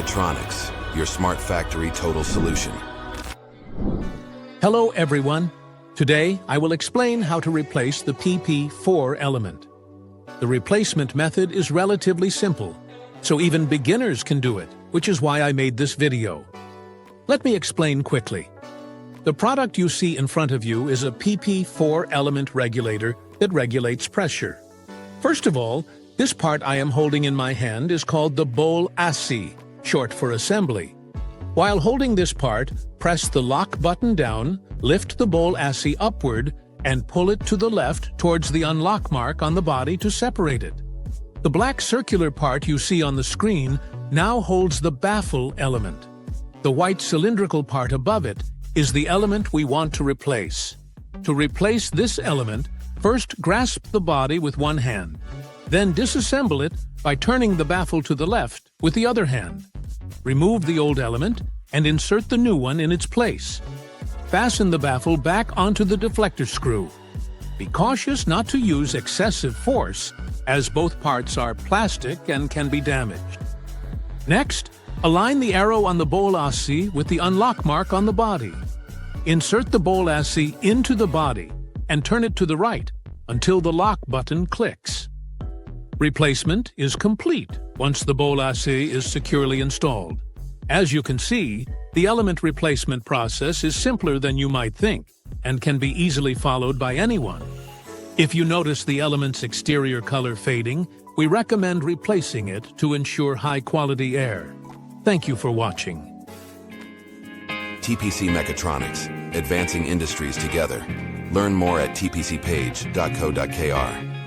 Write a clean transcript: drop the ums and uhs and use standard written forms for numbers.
Mechatronics, your smart factory total solution. Hello everyone. Today I will explain how to replace the PP4 element. The replacement method is relatively simple, so even beginners can do it, which is why I made this video. Let me explain quickly. The product you see in front of you is a PP4 element regulator that regulates pressure. First of all, this part I am holding in my hand is called the Bowl Assy, short for assembly. While holding this part, press the lock button down, lift the Bowl Assy upward, and pull it to the left towards the unlock mark on the body to separate it. The black circular part you see on the screen now holds the baffle element. The white cylindrical part above it is the element we want to replace. To replace this element, first grasp the body with one hand. Then disassemble it by turning the baffle to the left with the other hand. Remove the old element and insert the new one in its place. Fasten the baffle back onto the deflector screw. Be cautious not to use excessive force, as both parts are plastic and can be damaged. Next, align the arrow on the Bowl Assy with the unlock mark on the body. Insert the Bowl Assy into the body and turn it to the right until the lock button clicks. Replacement is complete once the Bowl Assy is securely installed. As you can see, the element replacement process is simpler than you might think and can be easily followed by anyone. If you notice the element's exterior color fading, we recommend replacing it to ensure high-quality air. Thank you for watching. TPC Mechatronics, advancing industries together. Learn more at tpcpage.co.kr.